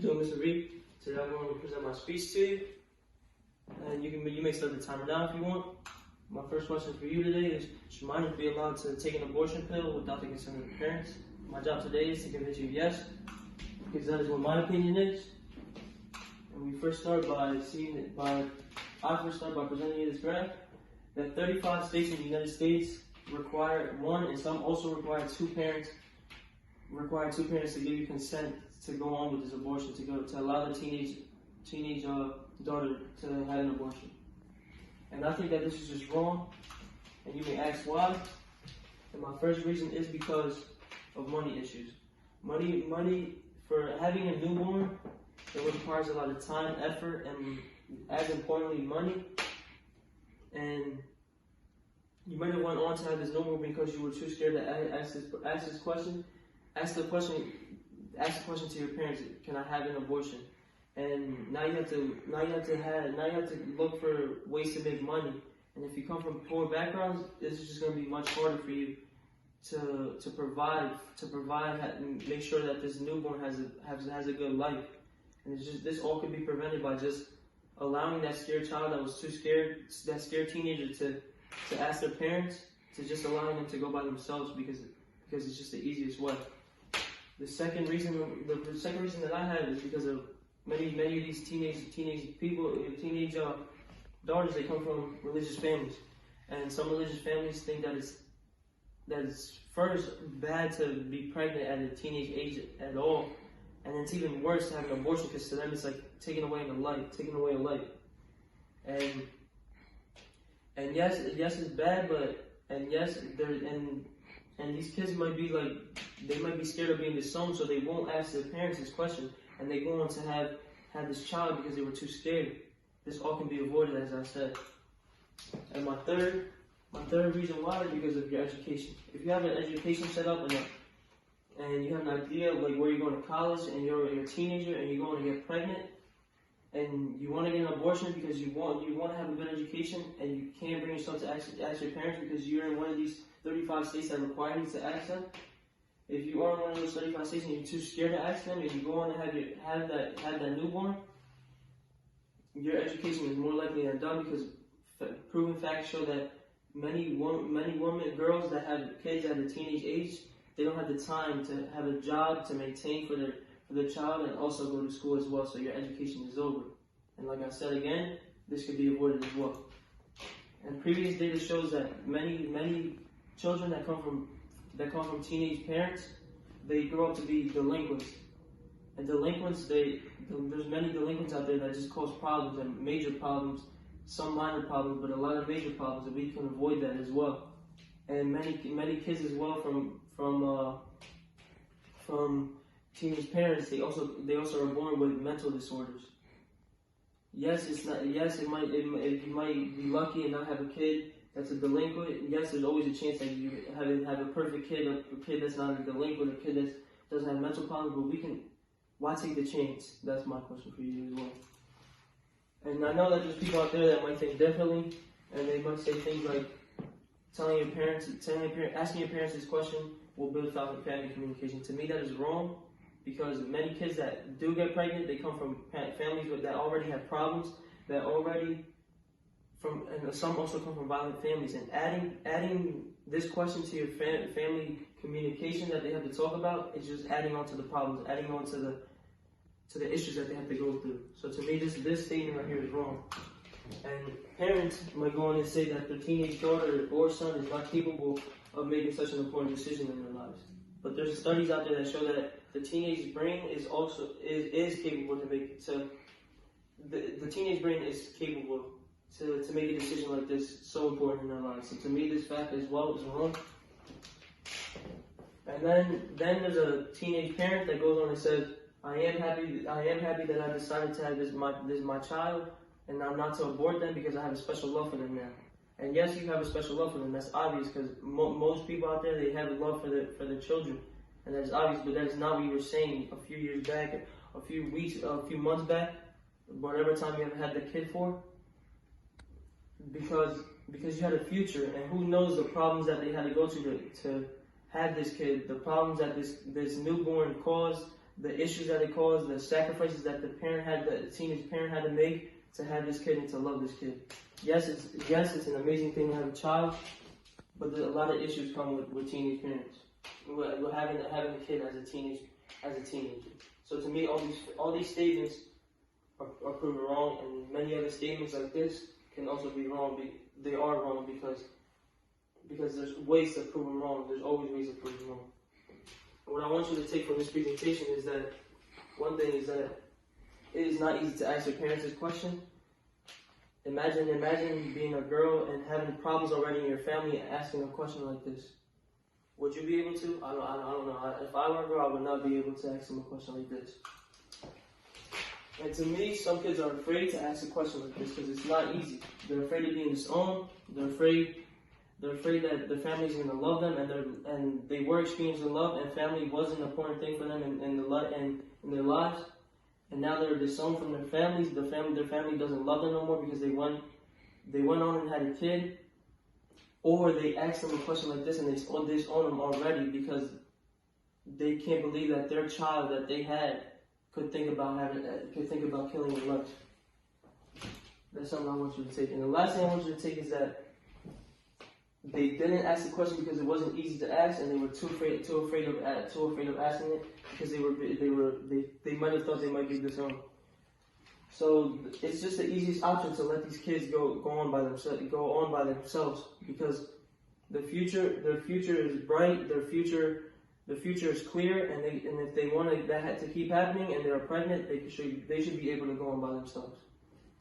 Doing Mr. V. Today I'm going to present my speech to you, and you may start the timer now if you want. My first question for you today is: should minors be allowed to take an abortion pill without the consent of their parents? My job today is to convince you yes, because that is what my opinion is. And we first start by presenting you this graph that 35 states in the United States require one, and some also require two parents to give you consent to go on with this abortion, to allow the teenage daughter to have an abortion. And I think that this is just wrong, and you may ask why. And my first reason is because of money issues. Money for having a newborn, it requires a lot of time, effort, and as importantly, money. And you might have went on to have this newborn because you were too scared to ask this question. Ask the question to your parents: can I have an abortion? And now you have to look for ways to make money. And if you come from poor backgrounds, this is just going to be much harder for you to provide and make sure that this newborn has a good life. And it's just, this all could be prevented by just allowing that scared child that was too scared, that scared teenager to ask their parents, to just allowing them to go by themselves because it's just the easiest way. The second reason that I have is because of many of these teenage daughters. They come from religious families, and some religious families think that it's first bad to be pregnant at a teenage age at all, and it's even worse to have an abortion because to them it's like taking away a life. And yes, it's bad, and these kids might be scared of being disowned, so they won't ask their parents this question, and they go on to have this child because they were too scared. This all can be avoided, as I said. And my third reason why is because of your education. If you have an education set up and you have an idea of where you're going to college, and you're a teenager and you're going to get pregnant, and you want to get an abortion because you want to have a good education, and you can't bring yourself to ask your parents because you're in one of these 35 states that require you to ask them. If you are in one of those 35 states and you're too scared to ask them, and you go on to have that newborn, your education is more likely than done, because proven facts show that many girls that have kids at a teenage age, they don't have the time to have a job to maintain for their child and also go to school as well. So your education is over. And like I said again, this could be avoided as well. And previous data shows that many children that come from teenage parents, they grow up to be delinquents. And there's many delinquents out there that just cause problems, and major problems, some minor problems, but a lot of major problems, and we can avoid that as well. And many kids as well from teenage parents, they also are born with mental disorders. Yes, you might be lucky and not have a kid that's a delinquent. Yes, there's always a chance that you have a perfect kid, a kid that's not a delinquent, a kid that doesn't have mental problems. But why take the chance? That's my question for you as well. And I know that there's people out there that might think differently, and they might say things like asking your parents this question will build family communication. To me, that is wrong, because many kids that do get pregnant, they come from families that already have problems, and some also come from violent families. And adding this question to your family communication that they have to talk about is just adding on to the problems, adding on to the issues that they have to go through. So to me, this statement right here is wrong. And parents might go on and say that their teenage daughter or son is not capable of making such an important decision in their lives. But there's studies out there that show that the teenage brain is capable to make the teenage brain is capable to make a decision like this, so important in their lives. So to me, this fact as well is wrong. And then there's a teenage parent that goes on and says, I am happy that I decided to have this my child, and I'm not to abort them because I have a special love for them now. And yes, you have a special love for them. That's obvious, because most people out there, they have a love for their children, and that's obvious. But that is not what you were saying a few years back, a few months back, whatever time you have had the kid for, because you had a future, and who knows the problems that they had to go to have this kid, the problems that this newborn caused, the issues that it caused, the sacrifices that the teenage parent had to make to have this kid and to love this kid. Yes, it's an amazing thing to have a child, but a lot of issues come with teenage parents. With having a kid as a teenager. So to me, all these statements are proven wrong, and many other statements like this can also be wrong. They are wrong because there's ways to prove them wrong. There's always ways to prove them wrong. What I want you to take from this presentation is that one thing is that it is not easy to ask your parents this question. Imagine being a girl and having problems already in your family and asking a question like this. Would you be able to? I don't know. If I were a girl, I would not be able to ask them a question like this. And to me, some kids are afraid to ask a question like this because it's not easy. They're afraid of being disowned. They're afraid that their family's going to love them, and they were experiencing love, and family was an important thing for them in their lives. And now they're disowned from their families. Their family doesn't love them no more because they went on and had a kid. Or they ask them a question like this and they disown them already because they can't believe that their child that they had could think about killing their life. That's something I want you to take. And the last thing I want you to take is that they didn't ask the question because it wasn't easy to ask, and they were too afraid of asking it because they might have thought they might be disowned. So it's just the easiest option to let these kids go on by themselves because their future is bright, their future is clear, and if they want that to keep happening and they're pregnant, they should be able to go on by themselves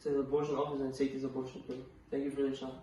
to the abortion office and take this abortion pill. Thank you for your time.